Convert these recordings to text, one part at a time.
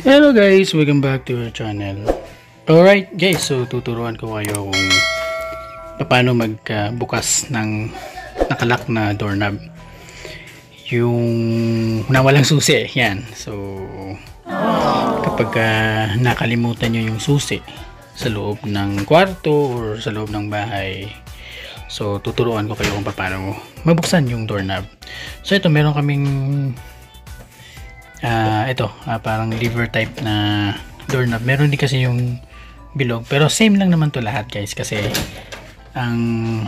Hello guys, welcome back to our channel. Alright guys, so tuturuan ko kayo kung paano magbukas ng nakalak na doorknob. Yung nawalang susi, yan. So kapag nakalimutan nyo yung susi sa loob ng kwarto or sa loob ng bahay, so tuturuan ko kayo kung paano mabuksan yung doorknob. So ito, meron kaming parang lever type na doorknob. Meron din kasi yung bilog, pero same lang naman to lahat guys, kasi ang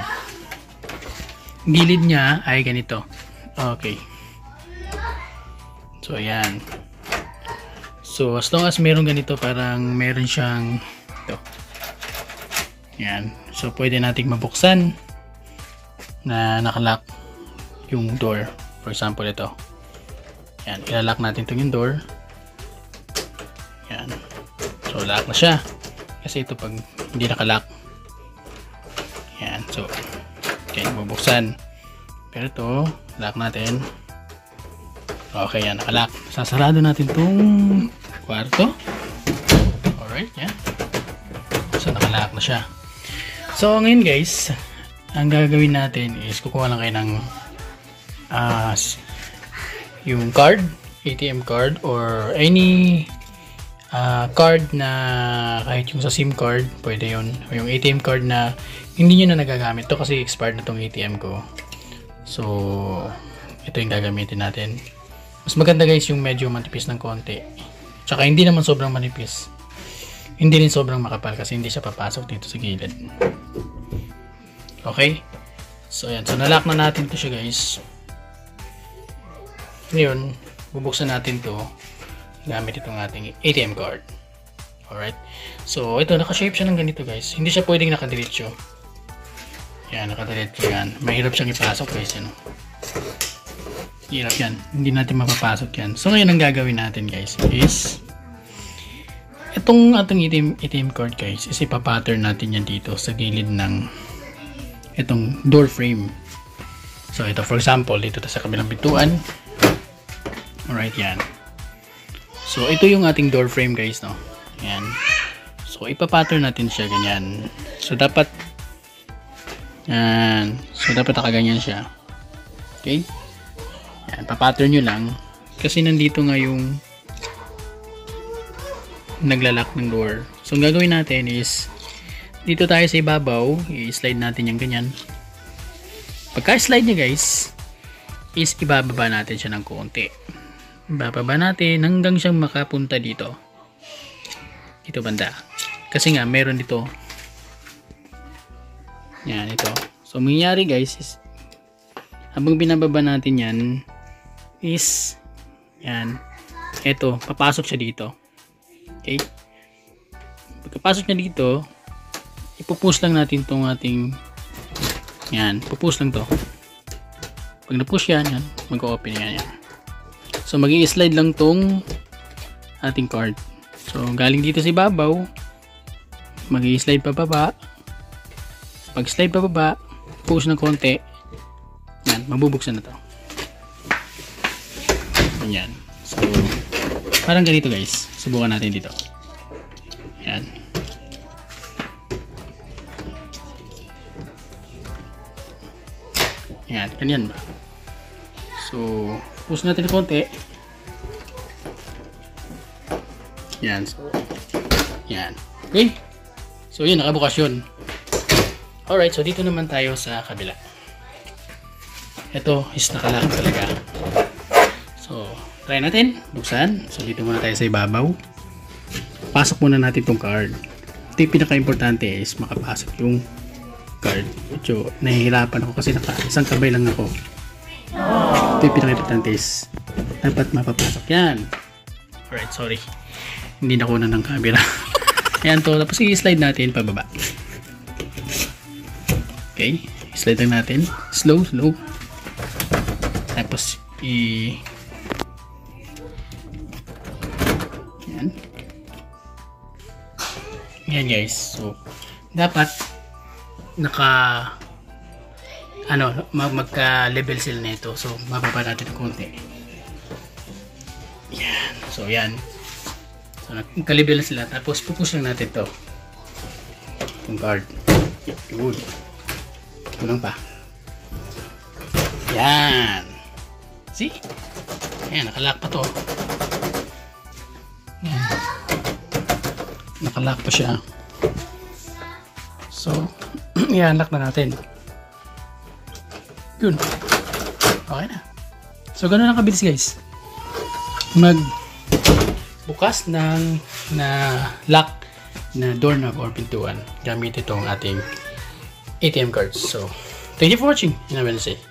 gilid niya ay ganito. Okay, so ayan. So as long as meron ganito, parang meron siyang ito, yan. So pwede nating mabuksan na nakalock yung door. For example, ito, yan, ilalock natin itong yung door. Yan. So, lock na siya. Kasi ito pag hindi nakalock. Yan. So, okay, bubuksan. Pero ito, lock natin. Okay, yan, nakalock. Sasarado natin itong kwarto. Alright, yan. So, nakalock na siya. So, ngayon guys, ang gagawin natin is kukuha lang kayo ng yung card, ATM card, or any card na kahit yung sa SIM card, pwede yun. O yung ATM card na hindi nyo na nagagamit. Ito kasi expired na tong ATM ko. So, ito yung gagamitin natin. Mas maganda guys yung medyo manipis ng konti. Tsaka hindi naman sobrang manipis. Hindi rin sobrang makapal kasi hindi siya papasok dito sa gilid. Okay? So, ayan. So, nalock na natin to siya guys. Ngayon, bubuksan natin to gamit itong ating ATM card. Alright. So, ito, naka-shape siya ng ganito guys. Hindi siya pwedeng nakadiretso. Yan, nakadiretso yan. Mahirap siyang ipasok guys. Yan. Hirap yan. Hindi natin mapapasok yan. So, ngayon ang gagawin natin guys is itong ating ATM card guys is ipapattern natin yan dito sa gilid ng itong door frame. So, ito for example, dito sa kabilang pintuan. Alright, yan. So, ito yung ating door frame guys, no? Yan. So, ipapattern natin siya ganyan. So, dapat yan. So, dapat nakaganyan siya. Okay? Yan, papattern nyo lang. Kasi nandito nga yung naglalak ng door. So, ang gagawin natin is dito tayo sa ibabaw. I-slide natin yung ganyan. Pagka-slide niya guys, is ibababa natin siya ng konti. Bababa natin hanggang siyang makapunta dito banda, kasi nga meron dito yan, ito. So mangyayari guys is habang binababa natin yan is yan, ito, papasok siya dito. Okay, pagkapasok niya dito, ipupush lang natin tong ating yan, pupush lang to. Pag na-push yan, mag-open yan. So, mag-i-slide lang tong ating card. So, galing dito sa ibabaw, mag-i-slide pababa. Pag slide pababa, push ng konti. Yan, mabubuksan na to. Yan. So, parang ganito guys. Subukan natin dito. Yan. Yan, ganyan ba? So, push natin ng konti. Yan. So, yan. Okay? So, yun, nakabukas yun. Alright, so dito naman tayo sa kabila. Ito is nakalock talaga. So, try natin. Buksan. So, dito muna tayo sa ibabaw. Pasok muna natin itong card. Ito yung pinaka-importante is makapasok yung card. Medyo nahihirapan ako kasi isang kamay lang ako. Ito yung pinaka-importante is dapat mapapasok yan. Alright, sorry, hindi na kunan ng camera. Ayan to, tapos i-slide natin pababa. Okay, slide lang natin slow. Tapos yan guys. So dapat magka-level sila nito. So, mababa natin ng konti. Yan. So, yan. So, nagkalibre lang sila. Tapos, pupush lang natin to. Yung card. Good. Kulang pa. Yan. See? Ayan, nakalock pa to. Ayan. Nakalock pa siya. So, i-unlock na natin. Good. Okay na. So, ganun lang kabilis guys. Bukas ng lock na doorknob or pintuan gamit itong ating ATM cards. So, thank you for watching. And have a nice day.